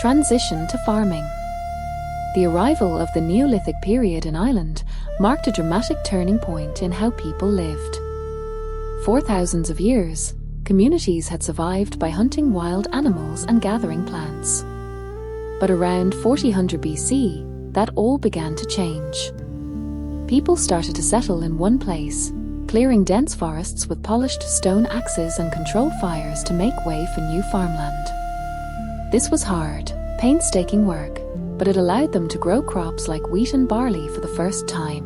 Transition to farming. The arrival of the Neolithic period in Ireland marked a dramatic turning point in how people lived. For thousands of years, communities had survived by hunting wild animals and gathering plants. But around 1400 BC, that all began to change. People started to settle in one place, clearing dense forests with polished stone axes and controlled fires to make way for new farmland. This was hard, painstaking work, but it allowed them to grow crops like wheat and barley for the first time.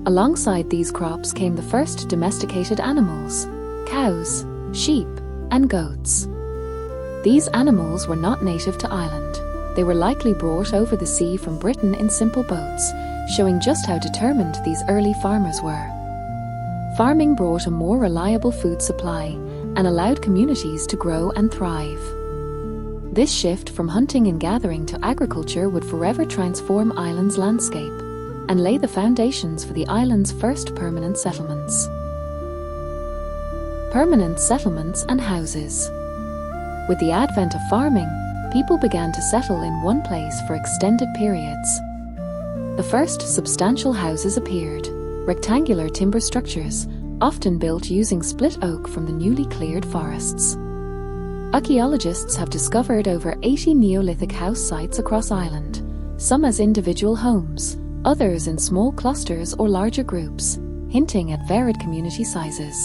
Alongside these crops came the first domesticated animals: cows, sheep, and goats. These animals were not native to Ireland. They were likely brought over the sea from Britain in simple boats, showing just how determined these early farmers were. Farming brought a more reliable food supply and allowed communities to grow and thrive. This shift from hunting and gathering to agriculture would forever transform Ireland's landscape and lay the foundations for the island's first permanent settlements. Permanent settlements and houses. With the advent of farming, people began to settle in one place for extended periods. The first substantial houses appeared, rectangular timber structures, often built using split oak from the newly cleared forests. Archaeologists have discovered over 80 Neolithic house sites across Ireland, some as individual homes, others in small clusters or larger groups, hinting at varied community sizes.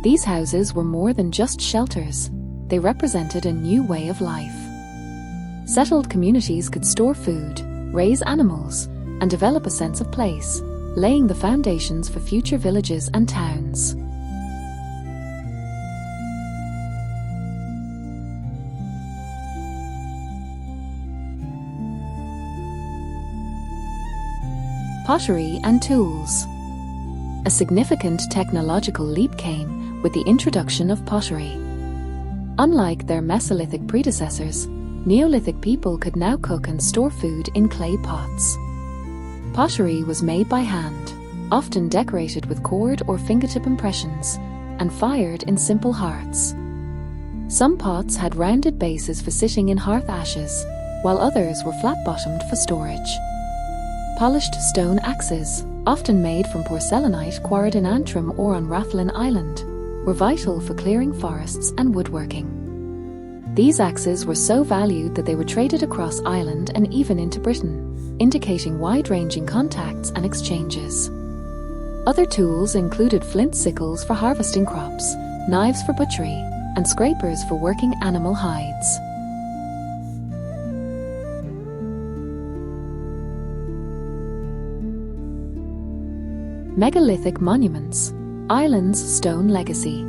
These houses were more than just shelters. They represented a new way of life. Settled communities could store food, raise animals, and develop a sense of place, laying the foundations for future villages and towns. Pottery and tools. A significant technological leap came with the introduction of pottery. Unlike their Mesolithic predecessors, Neolithic people could now cook and store food in clay pots. Pottery was made by hand, often decorated with cord or fingertip impressions, and fired in simple hearths. Some pots had rounded bases for sitting in hearth ashes, while others were flat-bottomed for storage. Polished stone axes, often made from porcelainite quarried in Antrim or on Rathlin Island, were vital for clearing forests and woodworking. These axes were so valued that they were traded across Ireland and even into Britain, indicating wide-ranging contacts and exchanges. Other tools included flint sickles for harvesting crops, knives for butchery, and scrapers for working animal hides. Megalithic monuments, Ireland's stone legacy.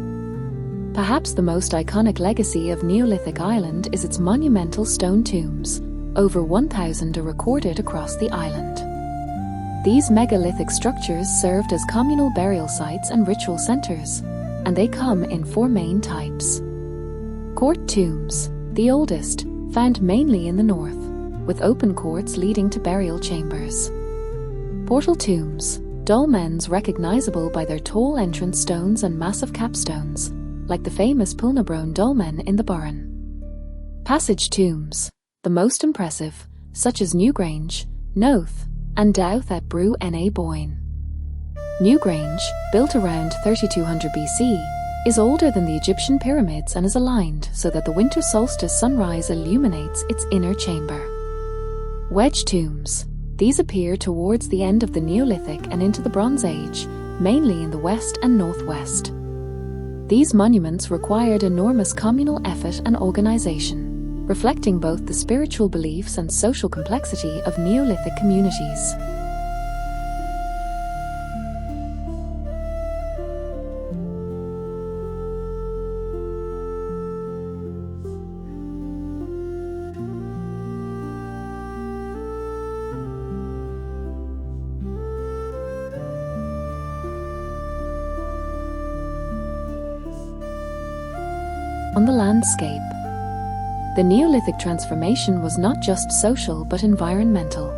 Perhaps the most iconic legacy of Neolithic Ireland is its monumental stone tombs. Over 1,000 are recorded across the island. These megalithic structures served as communal burial sites and ritual centres, and they come in four main types. Court tombs, the oldest, found mainly in the north, with open courts leading to burial chambers. Portal tombs, dolmens recognisable by their tall entrance stones and massive capstones, like the famous Pulnabrone dolmen in the Burren. Passage tombs, the most impressive, such as Newgrange, Noath, and Douth at Brew na Boyne. Newgrange, built around 3200 BC, is older than the Egyptian pyramids and is aligned so that the winter solstice sunrise illuminates its inner chamber. Wedge tombs. These appear towards the end of the Neolithic and into the Bronze Age, mainly in the west and northwest. These monuments required enormous communal effort and organization, reflecting both the spiritual beliefs and social complexity of Neolithic communities. On the landscape. The Neolithic transformation was not just social but environmental.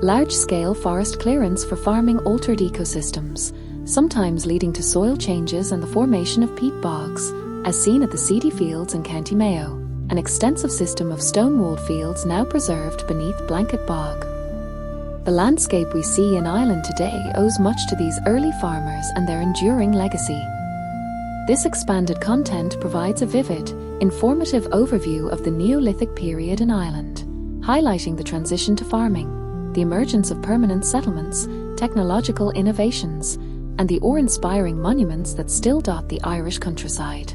Large-scale forest clearance for farming altered ecosystems, sometimes leading to soil changes and the formation of peat bogs, as seen at the Seedy Fields in County Mayo, an extensive system of stone-walled fields now preserved beneath Blanket Bog. The landscape we see in Ireland today owes much to these early farmers and their enduring legacy. This expanded content provides a vivid, informative overview of the Neolithic period in Ireland, highlighting the transition to farming, the emergence of permanent settlements, technological innovations, and the awe-inspiring monuments that still dot the Irish countryside.